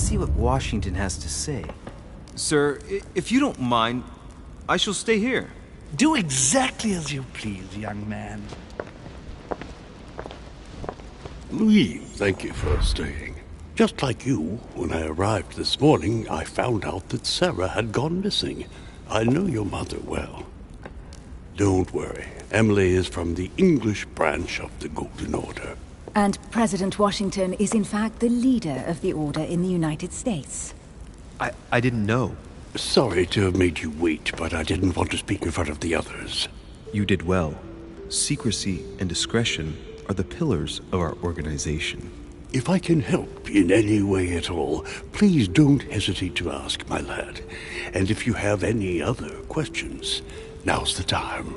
see what Washington has to say. Sir, if you don't mind, I shall stay here. Do exactly as you please, young man. Louis, thank you for staying. Just like you, when I arrived this morning, I found out that Sarah had gone missing. I know your mother well. Don't worry. Emily is from the English branch of the Golden Order. And President Washington is in fact the leader of the Order in the United States. I didn't know. Sorry to have made you wait, but I didn't want to speak in front of the others. You did well. Secrecy and discretion are the pillars of our organization. If I can help in any way at all, please don't hesitate to ask, my lad. And if you have any other questions, now's the time.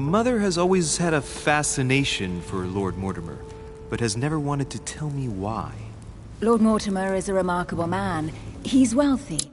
Mother has always had a fascination for Lord Mortimer, but has never wanted to tell me why. Lord Mortimer is a remarkable man. He's wealthy.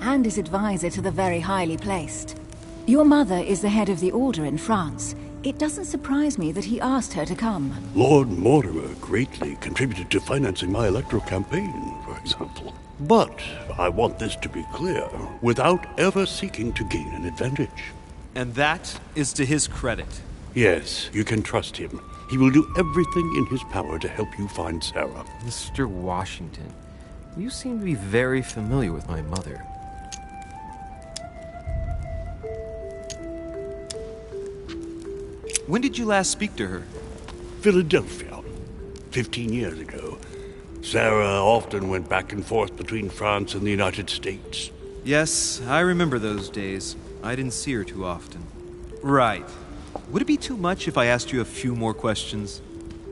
And his advisor to the very highly placed. Your mother is the head of the Order in France. It doesn't surprise me that he asked her to come. Lord Mortimer greatly contributed to financing my electoral campaign, for example. But I want this to be clear, without ever seeking to gain an advantage. And that is to his credit. Yes, you can trust him. He will do everything in his power to help you find Sarah. Mr. Washington, you seem to be very familiar with my mother. When did you last speak to her? Philadelphia, 15 years ago. Sarah often went back and forth between France and the United States. Yes, I remember those days. I didn't see her too often. Right. Would it be too much if I asked you a few more questions?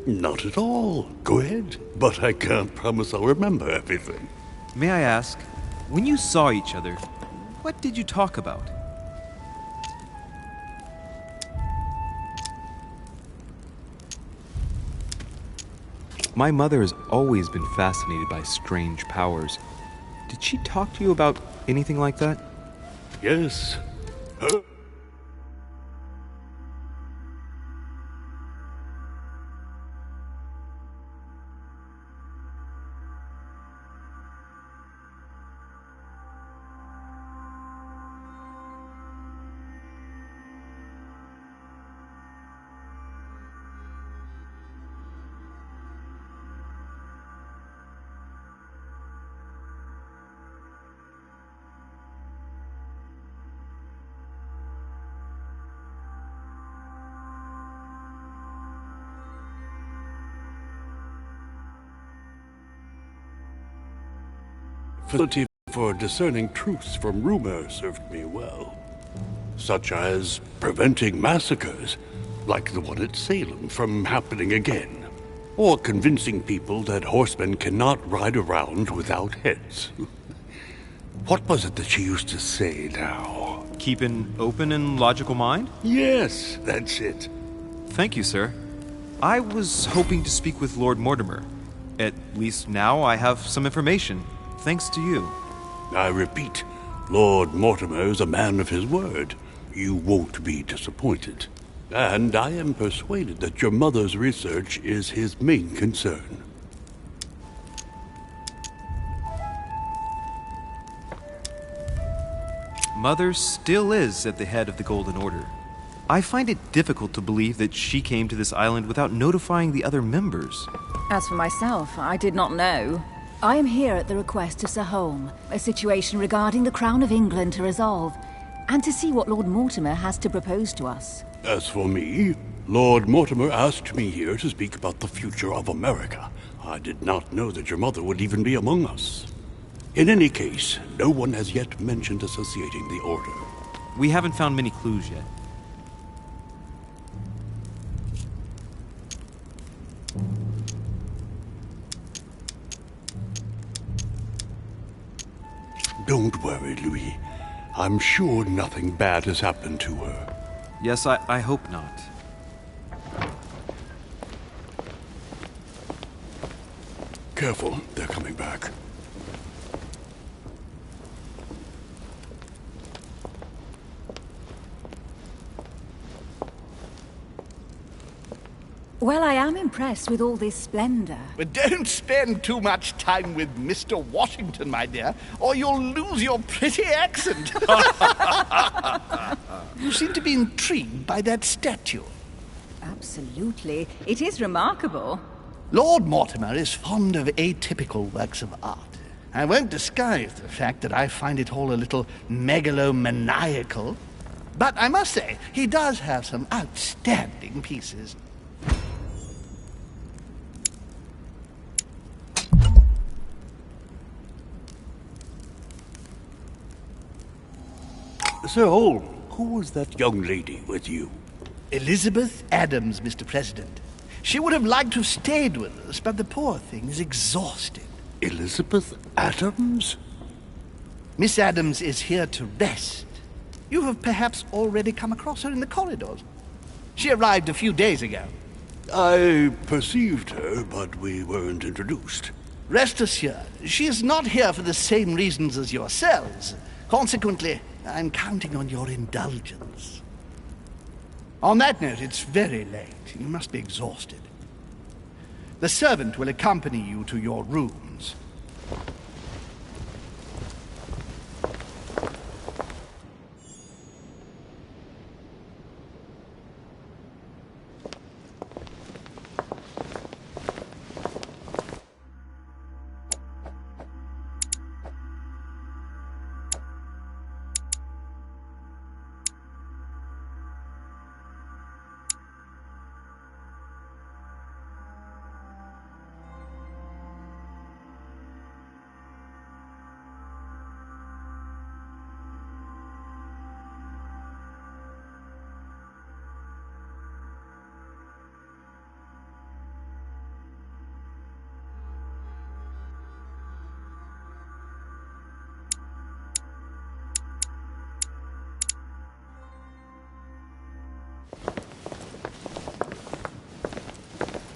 Not at all. Go ahead. But I can't promise I'll remember everything. May I ask, when you saw each other, what did you talk about? My mother has always been fascinated by strange powers. Did she talk to you about anything like that? Yes. Facility for discerning truths from rumor served me well, such as preventing massacres, like the one at Salem, from happening again, or convincing people that horsemen cannot ride around without heads. What was it that she used to say now? Keep an open and logical mind? Yes, that's it. Thank you, sir. I was hoping to speak with Lord Mortimer. At least now I have some information. Thanks to you. I repeat, Lord Mortimer is a man of his word. You won't be disappointed. And I am persuaded that your mother's research is his main concern. Mother still is at the head of the Golden Order. I find it difficult to believe that she came to this island without notifying the other members. As for myself, I did not know. I am here at the request of Sir Holm, a situation regarding the Crown of England to resolve, and to see what Lord Mortimer has to propose to us. As for me, Lord Mortimer asked me here to speak about the future of America. I did not know that your mother would even be among us. In any case, no one has yet mentioned associating the Order. We haven't found many clues yet. Don't worry, Louis. I'm sure nothing bad has happened to her. Yes, I hope not. Careful, they're coming back. Well, I am impressed with all this splendor. But don't spend too much time with Mr. Washington, my dear, or you'll lose your pretty accent. You seem to be intrigued by that statue. Absolutely. It is remarkable. Lord Mortimer is fond of atypical works of art. I won't disguise the fact that I find it all a little megalomaniacal. But I must say, he does have some outstanding pieces. Sir Holm, who was that young lady with you? Elizabeth Adams, Mr. President. She would have liked to have stayed with us, but the poor thing is exhausted. Elizabeth Adams? Miss Adams is here to rest. You have perhaps already come across her in the corridors. She arrived a few days ago. I perceived her, but we weren't introduced. Rest assured, she is not here for the same reasons as yourselves. Consequently, I'm counting on your indulgence. On that note, it's very late. You must be exhausted. The servant will accompany you to your rooms.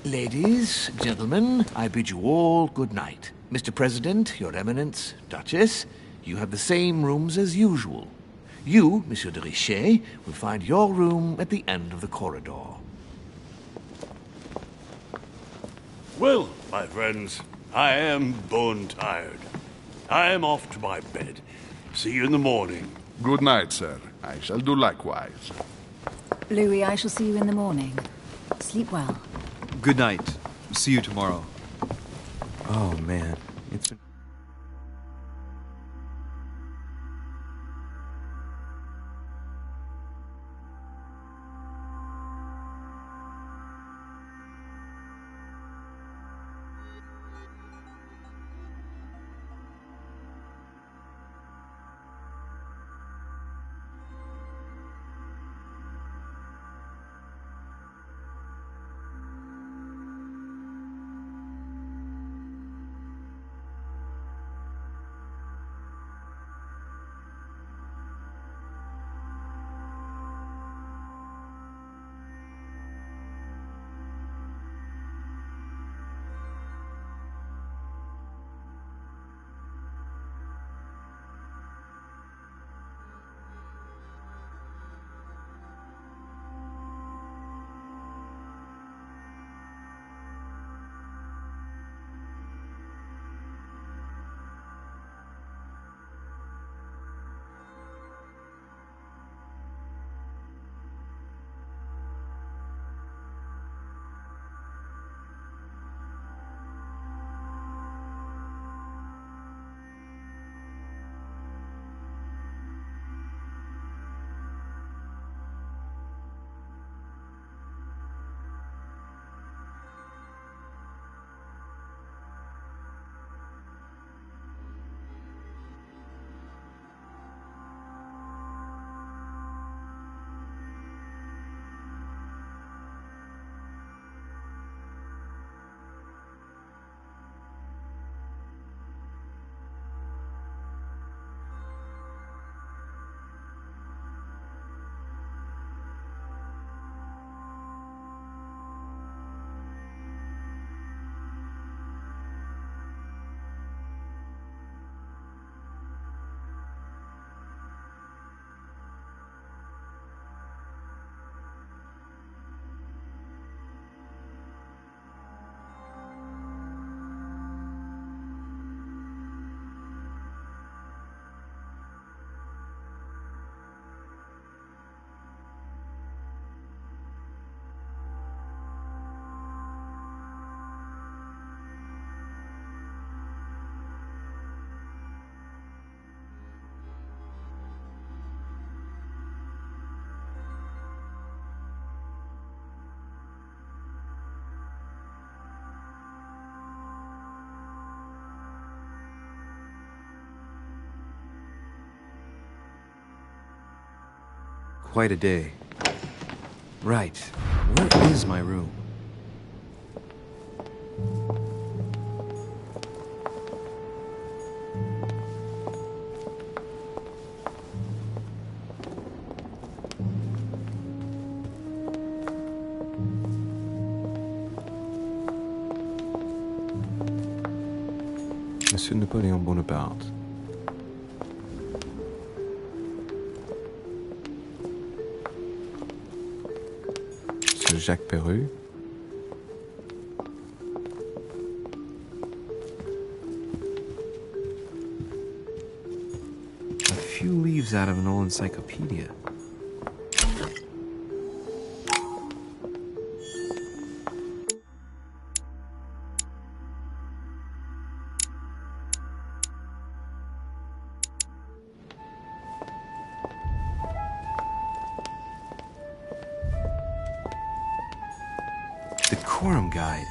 Ladies, gentlemen, I bid you all good night. Mr. President, Your Eminence, Duchess, you have the same rooms as usual. You, Monsieur de Richet, will find your room at the end of the corridor. Well, my friends, I am bone tired. I am off to my bed. See you in the morning. Good night, sir. I shall do likewise. Louis, I shall see you in the morning. Sleep well. Good night. See you tomorrow. Oh, man. It's been... quite a day. Right. Where is my room? Monsieur Napoléon Bonaparte. Monsieur Jacques Perru. A few leaves out of an old encyclopedia. Decorum guide.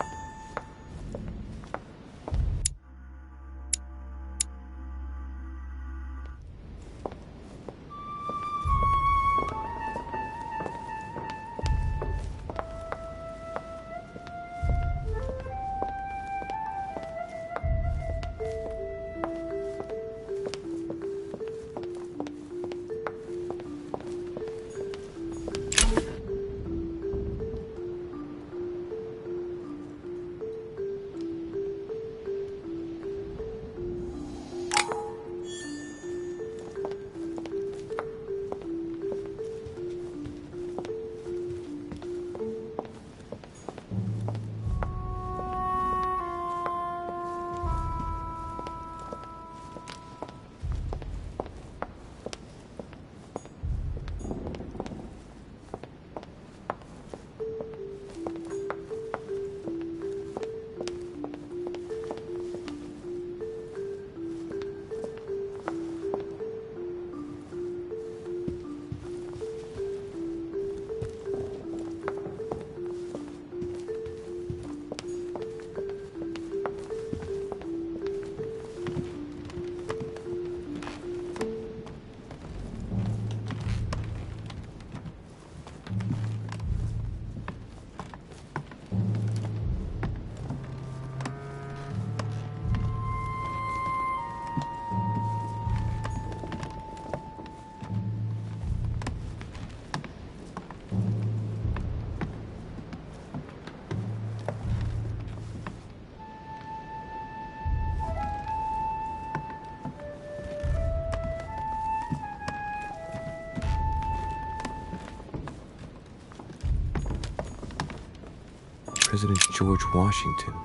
President George Washington.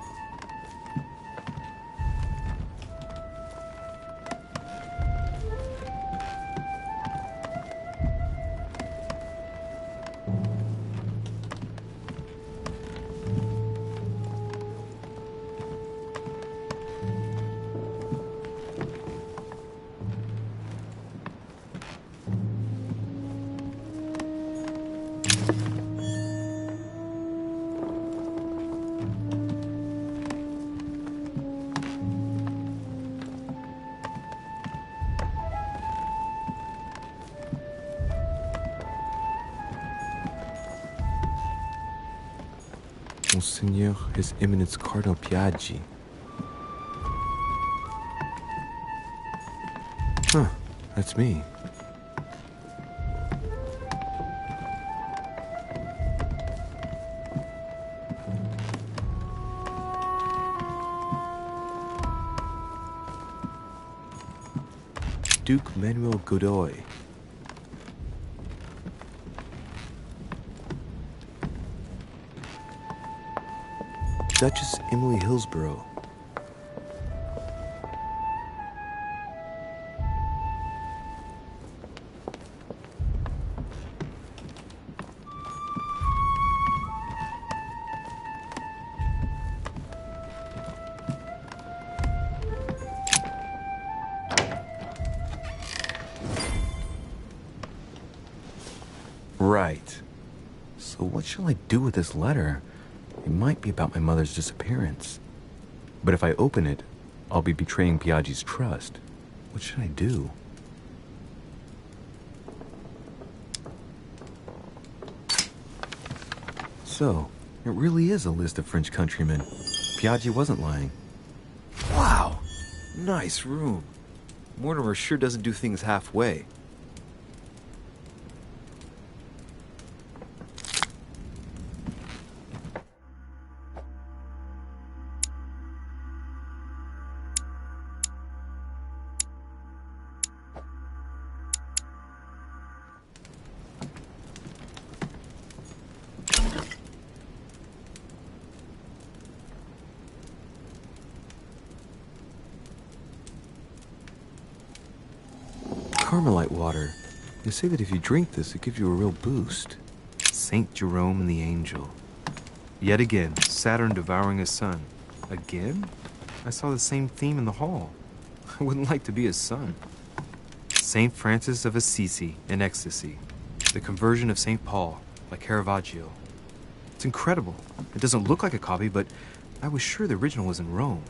Monseigneur His Eminence Cardinal Piaggi. Huh, that's me. Duke Manuel Godoy. Duchess Emily Hillsborough. Right. So what shall I do with this letter? It might be about my mother's disappearance. But if I open it, I'll be betraying Piaggi's trust. What should I do? so. It really is a list of French countrymen. Piaggi wasn't lying. Wow! Nice room. Mortimer sure doesn't do things halfway. Carmelite water. They say that if you drink this, it gives you a real boost. Saint Jerome and the Angel. Yet again, Saturn devouring his son. Again? I saw the same theme in the hall. I wouldn't like to be his son. Saint Francis of Assisi in ecstasy. The conversion of Saint Paul by Caravaggio. It's incredible. It doesn't look like a copy, but I was sure the original was in Rome.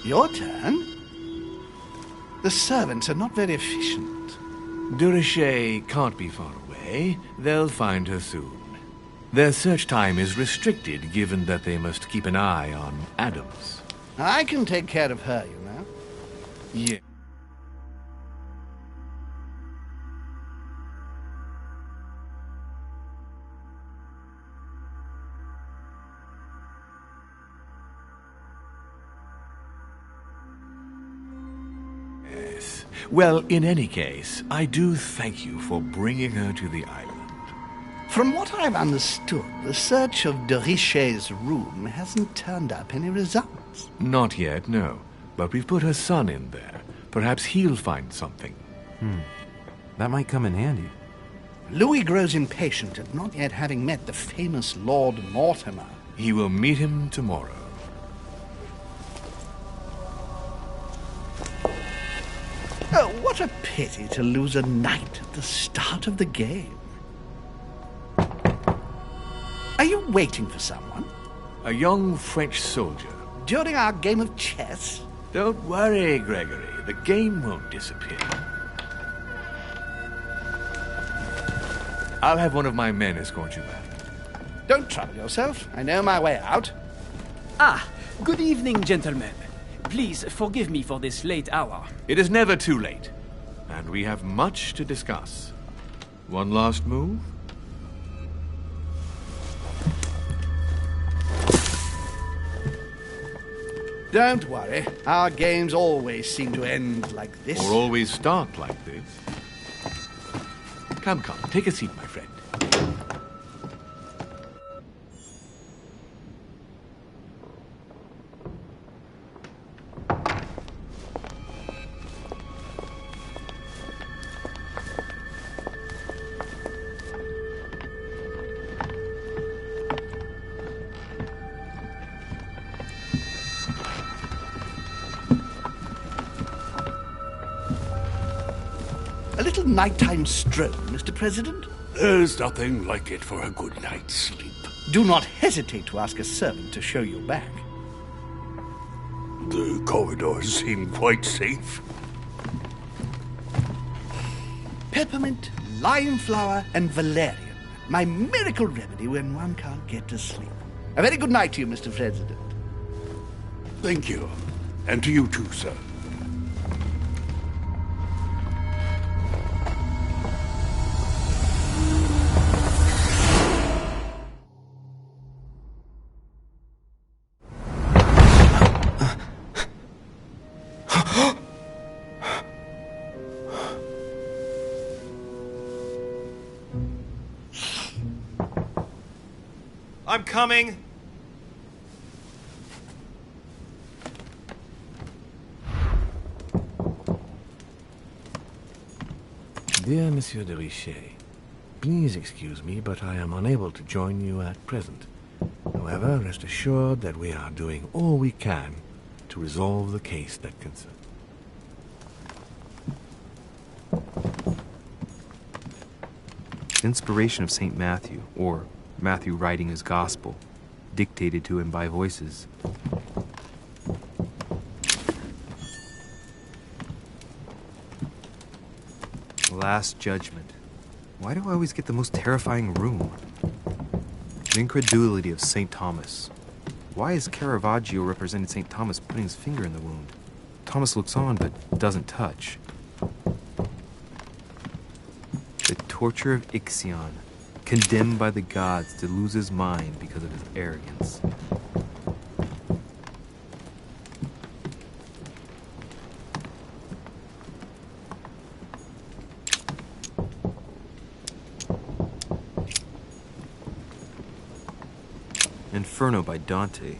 Your turn? The servants are not very efficient. De Richet can't be far away. They'll find her soon. Their search time is restricted, given that they must keep an eye on Adams. I can take care of her, you know. Yeah. Yes. Well, in any case, I do thank you for bringing her to the island. From what I've understood, the search of de Richet's room hasn't turned up any results. Not yet, no. But we've put her son in there. Perhaps he'll find something. That might come in handy. Louis grows impatient at not yet having met the famous Lord Mortimer. He will meet him tomorrow. Oh, what a pity to lose a knight at the start of the game. Are you waiting for someone? A young French soldier. During our game of chess? Don't worry, Gregory. The game won't disappear. I'll have one of my men escort you back. Don't trouble yourself. I know my way out. Ah, good evening, gentlemen. Please forgive me for this late hour. It is never too late, and we have much to discuss. One last move? Don't worry. Our games always seem to end like this. Or always start like this. Come, take a seat, my friend. A little nighttime stroll, Mr. President? There's nothing like it for a good night's sleep. Do not hesitate to ask a servant to show you back. The corridors seem quite safe. Peppermint, lime flower, and valerian. My miracle remedy when one can't get to sleep. A very good night to you, Mr. President. Thank you. And to you too, sir. I'm coming. Dear Monsieur de Richet, please excuse me, but I am unable to join you at present. However, rest assured that we are doing all we can to resolve the case that concerns. Inspiration of St. Matthew, or Matthew writing his gospel, dictated to him by voices. Last Judgment. Why do I always get the most terrifying room? The incredulity of St. Thomas. Why is Caravaggio representing St. Thomas putting his finger in the wound? Thomas looks on but doesn't touch. The torture of Ixion, condemned by the gods to lose his mind because of his arrogance. Inferno by Dante.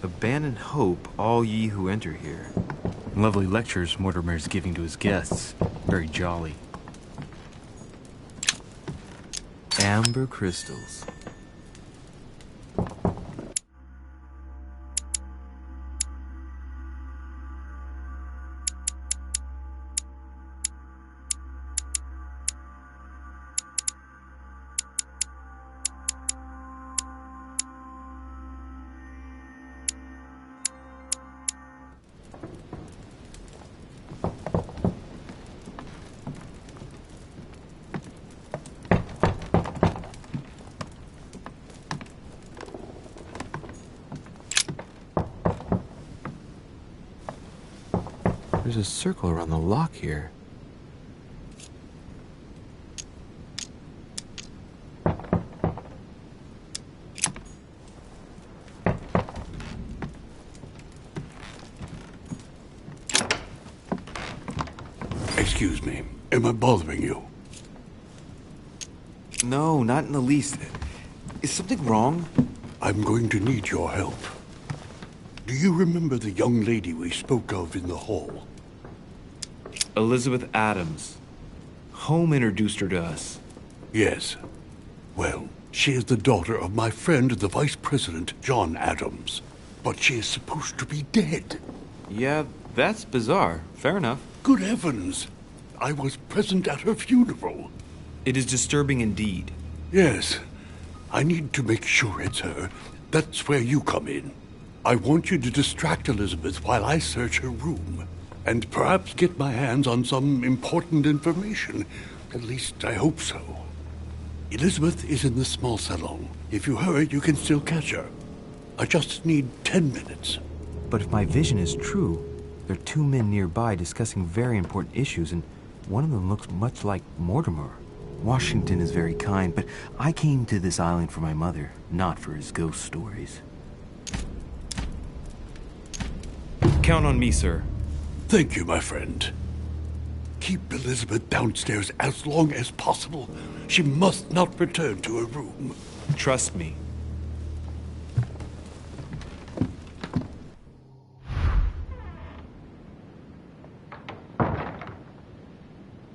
Abandon hope, all ye who enter here. Lovely lectures Mortimer's giving to his guests. Very jolly. Amber crystals. There's a circle around the lock here. Excuse me, am I bothering you? No, not in the least. Is something wrong? I'm going to need your help. Do you remember the young lady we spoke of in the hall? Elizabeth Adams. Home introduced her to us. Yes. Well, she is the daughter of my friend, the Vice President, John Adams. But she is supposed to be dead. Yeah, that's bizarre. Fair enough. Good heavens! I was present at her funeral. It is disturbing indeed. Yes. I need to make sure it's her. That's where you come in. I want you to distract Elizabeth while I search her room. And perhaps get my hands on some important information. At least, I hope so. Elizabeth is in the small salon. If you hurry, you can still catch her. I just need 10 minutes. But if my vision is true, there are two men nearby discussing very important issues, and one of them looks much like Mortimer. Washington is very kind, but I came to this island for my mother, not for his ghost stories. Count on me, sir. Thank you, my friend. Keep Elizabeth downstairs as long as possible. She must not return to her room. Trust me.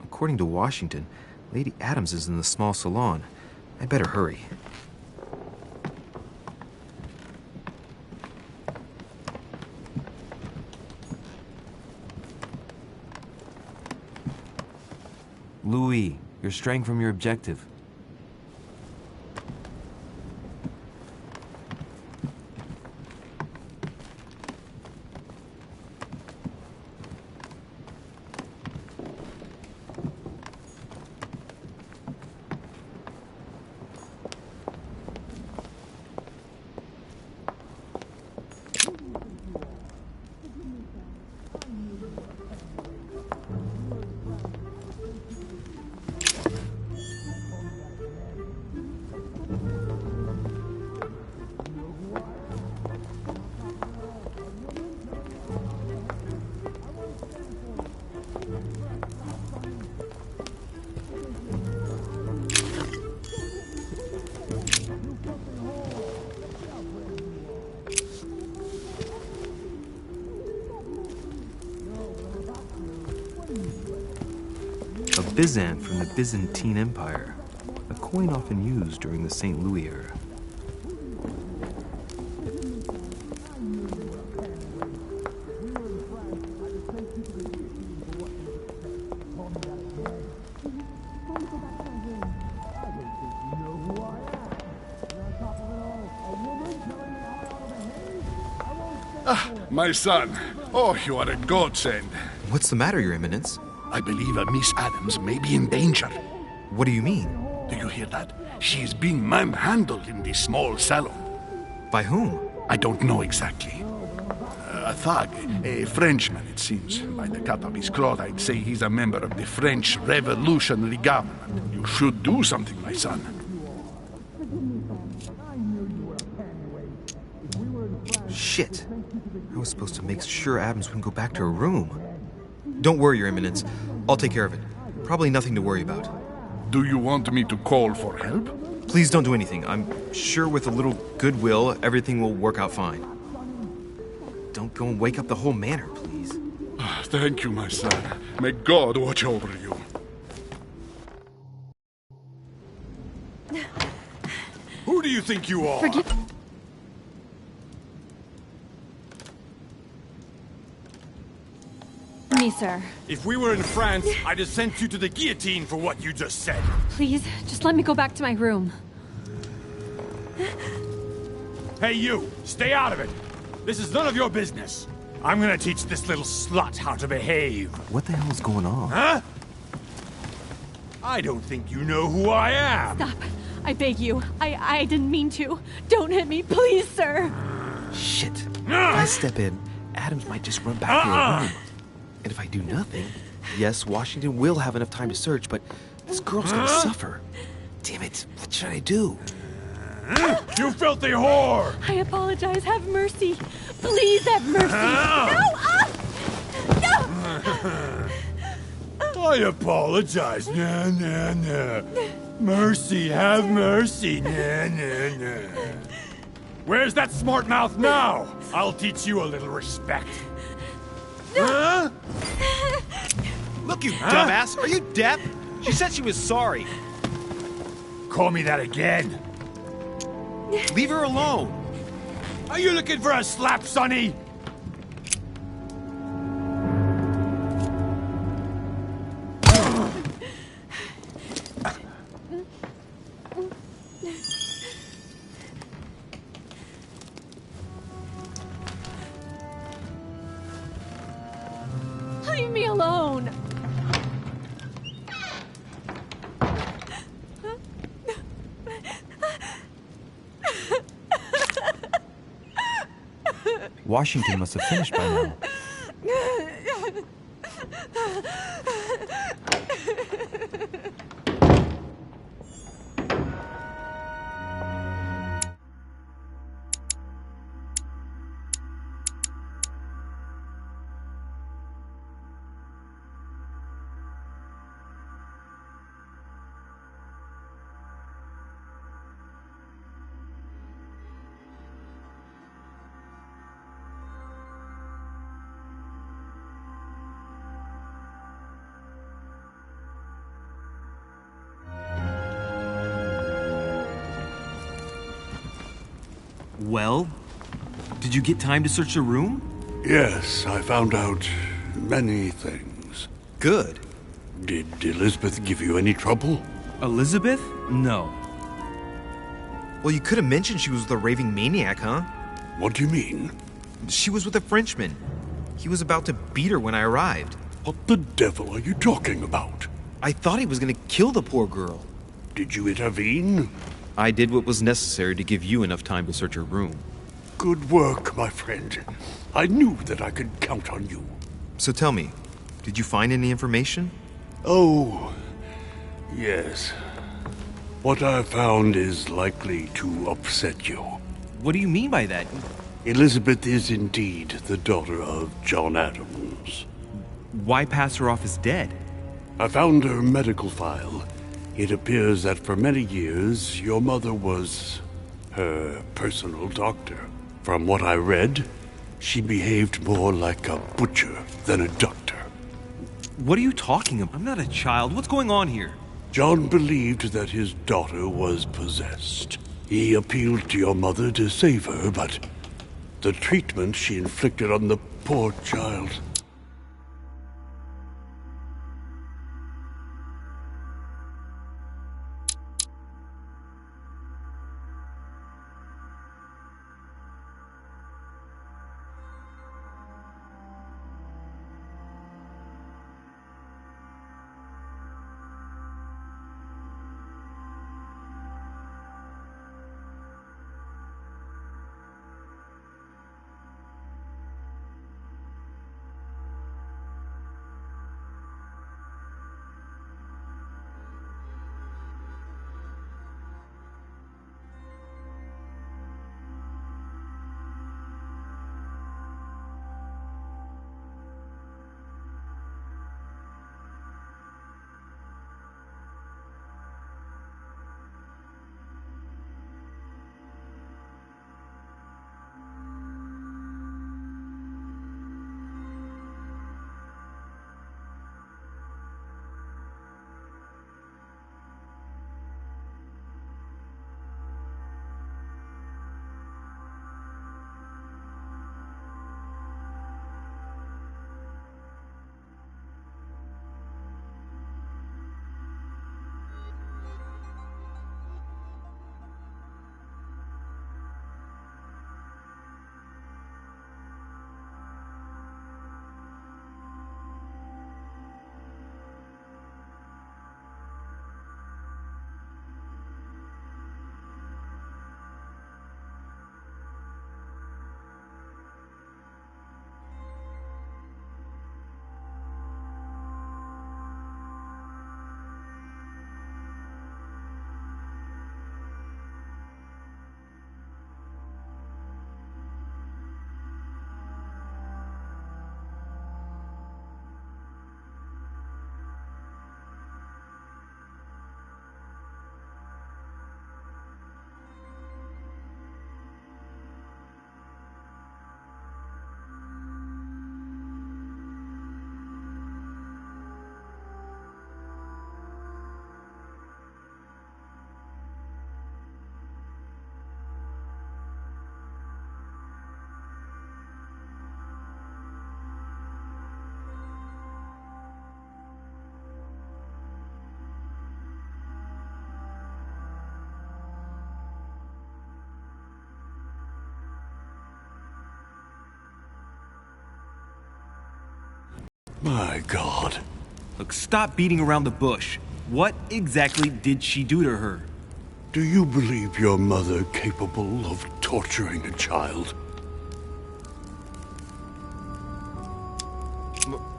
According to Washington, Lady Adams is in the small salon. I better hurry. Louis, you're straying from your objective. A Byzant from the Byzantine Empire, a coin often used during the St. Louis era. My son. Oh, you are a godsend. What's the matter, Your Eminence? I believe a Miss Adams may be in danger. What do you mean? Do you hear that? She is being manhandled in this small salon. By whom? I don't know exactly. A thug, a Frenchman, it seems. By the cut of his cloth, I'd say he's a member of the French Revolutionary Government. You should do something, my son. Shit. I was supposed to make sure Adams wouldn't go back to her room. Don't worry, Your Eminence. I'll take care of it. Probably nothing to worry about. Do you want me to call for help? Please don't do anything. I'm sure with a little goodwill, everything will work out fine. Don't go and wake up the whole manor, please. Thank you, my son. May God watch over you. Who do you think you are? Me, sir. If we were in France, I'd have sent you to the guillotine for what you just said. Please, just let me go back to my room. Hey, you! Stay out of it! This is none of your business. I'm gonna teach this little slut how to behave. What the hell is going on? Huh? I don't think you know who I am. Stop. I beg you. I didn't mean to. Don't hit me, please, sir. Shit. If I step in, Adams might just run back to her room. And if I do nothing, yes, Washington will have enough time to search, but this girl's gonna suffer. Damn it, what should I do? You filthy whore! I apologize. Have mercy. Please have mercy. No! I apologize. Nah, nah, nah. Mercy, have mercy. Nah, nah, nah. Where's that smart mouth now? I'll teach you a little respect. Huh? Look, you dumbass! Are you deaf? She said she was sorry. Call me that again. Leave her alone. Are you looking for a slap, Sonny? Leave me alone. Washington must have finished by now. Well, did you get time to search the room? Yes, I found out many things. Good. Did Elizabeth give you any trouble? Elizabeth? No. Well, you could have mentioned she was with a raving maniac, huh? What do you mean? She was with a Frenchman. He was about to beat her when I arrived. What the devil are you talking about? I thought he was gonna kill the poor girl. Did you intervene? I did what was necessary to give you enough time to search her room. Good work, my friend. I knew that I could count on you. So tell me, did you find any information? Oh, yes. What I found is likely to upset you. What do you mean by that? Elizabeth is indeed the daughter of John Adams. Why pass her off as dead? I found her medical file. It appears that for many years, your mother was her personal doctor. From what I read, she behaved more like a butcher than a doctor. What are you talking about? I'm not a child. What's going on here? John believed that his daughter was possessed. He appealed to your mother to save her, but the treatment she inflicted on the poor child... My God. Look, stop beating around the bush. What exactly did she do to her? Do you believe your mother capable of torturing a child?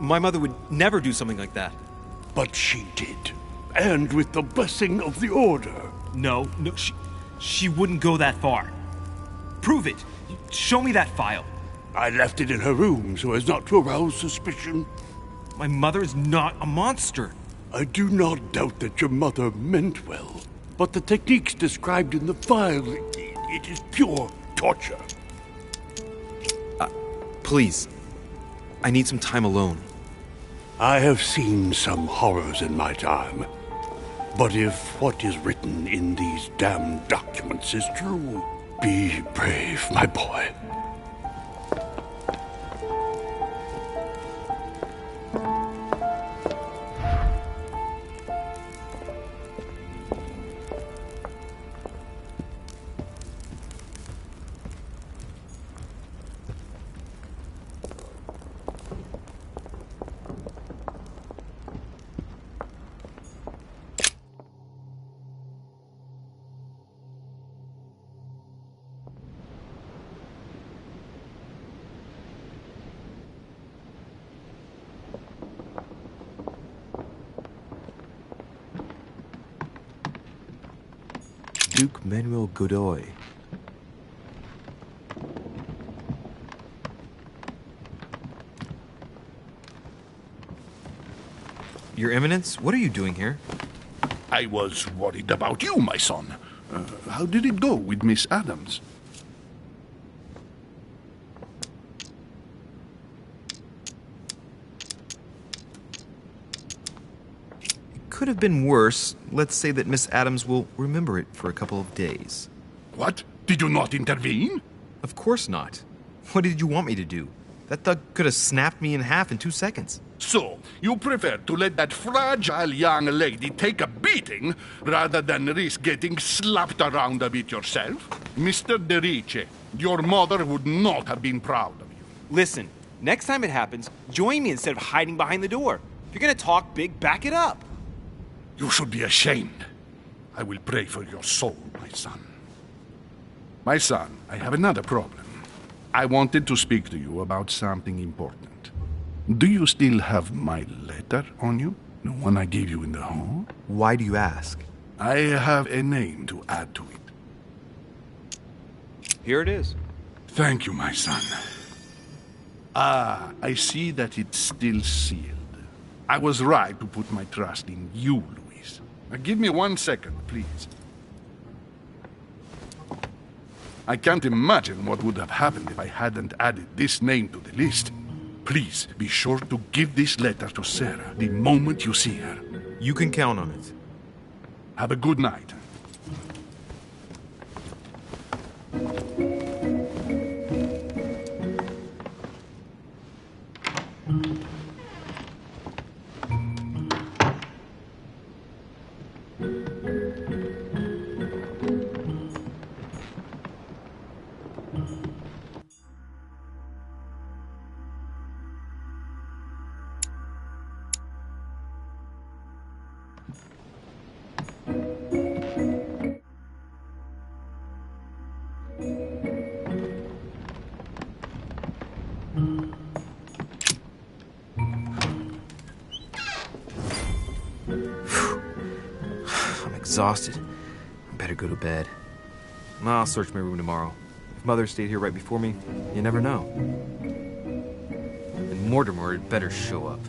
My mother would never do something like that. But she did. And with the blessing of the Order. No, she wouldn't go that far. Prove it. Show me that file. I left it in her room so as not to arouse suspicion. My mother is not a monster. I do not doubt that your mother meant well. But the techniques described in the file, it is pure torture. Please. I need some time alone. I have seen some horrors in my time. But if what is written in these damned documents is true, be brave, my boy. Duke Manuel Godoy. Your Eminence, what are you doing here? I was worried about you, my son. How did it go with Miss Adams? Could have been worse. Let's say that Miss Adams will remember it for a couple of days. What? Did you not intervene? Of course not. What did you want me to do? That thug could have snapped me in half in 2 seconds. So, you prefer to let that fragile young lady take a beating rather than risk getting slapped around a bit yourself? Mr. Derice, your mother would not have been proud of you. Listen, next time it happens, join me instead of hiding behind the door. If you're gonna talk big, back it up. You should be ashamed. I will pray for your soul, my son. My son, I have another problem. I wanted to speak to you about something important. Do you still have my letter on you? The one I gave you in the hall? Why do you ask? I have a name to add to it. Here it is. Thank you, my son. Ah, I see that it's still sealed. I was right to put my trust in you, Louise. Now give me 1 second, please. I can't imagine what would have happened if I hadn't added this name to the list. Please be sure to give this letter to Sarah the moment you see her. You can count on it. Have a good night. I'm exhausted. I better go to bed. I'll search my room tomorrow. If Mother stayed here right before me, you never know. And Mortimer had better show up.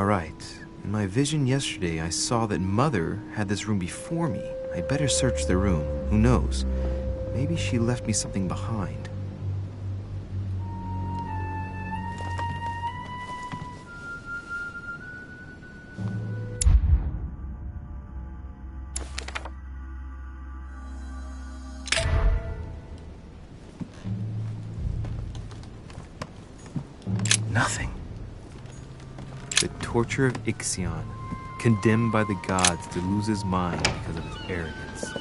All right. In my vision yesterday, I saw that Mother had this room before me. I'd better search the room. Who knows? Maybe she left me something behind. Nothing. The torture of Ixion, condemned by the gods to lose his mind because of his arrogance.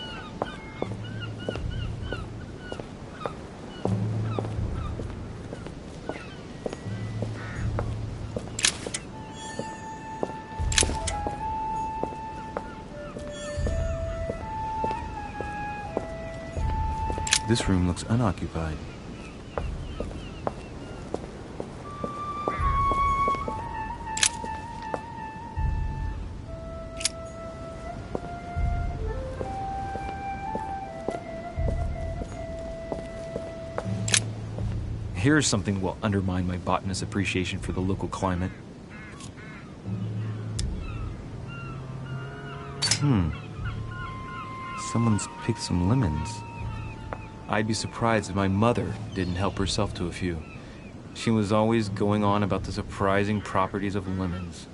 This room looks unoccupied. Here's something that will undermine my botanist's appreciation for the local climate. Someone's picked some lemons. I'd be surprised if my mother didn't help herself to a few. She was always going on about the surprising properties of lemons.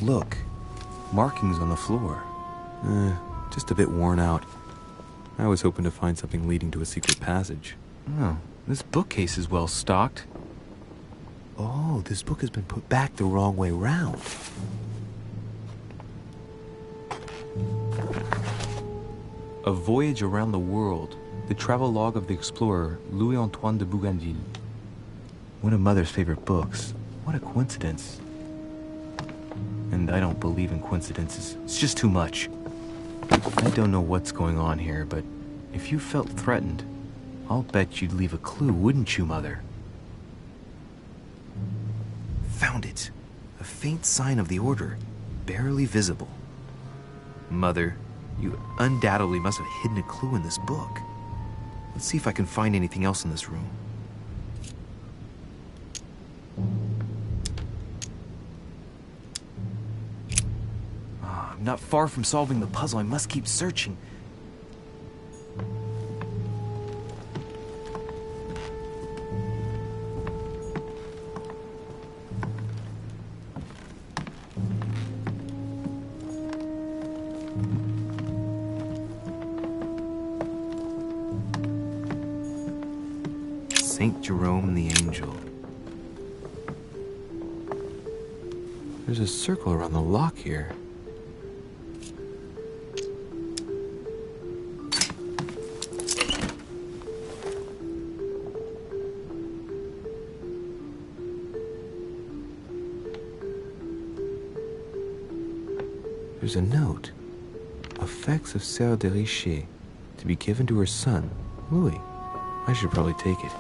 Look, markings on the floor. Just a bit worn out. I was hoping to find something leading to a secret passage. Oh, this bookcase is well stocked. Oh, this book has been put back the wrong way round. A Voyage Around the World. The travel log of the explorer Louis-Antoine de Bougainville. One of Mother's favorite books. What a coincidence. And I don't believe in coincidences. It's just too much. I don't know what's going on here, but if you felt threatened, I'll bet you'd leave a clue, wouldn't you, Mother? Found it. A faint sign of the order, barely visible. Mother, you undoubtedly must have hidden a clue in this book. Let's see if I can find anything else in this room. I'm not far from solving the puzzle. I must keep searching. Saint Jerome and the Angel. There's a circle around the lock here. There's a note. Effects of Sœur de Richer, to be given to her son, Louis. I should probably take it.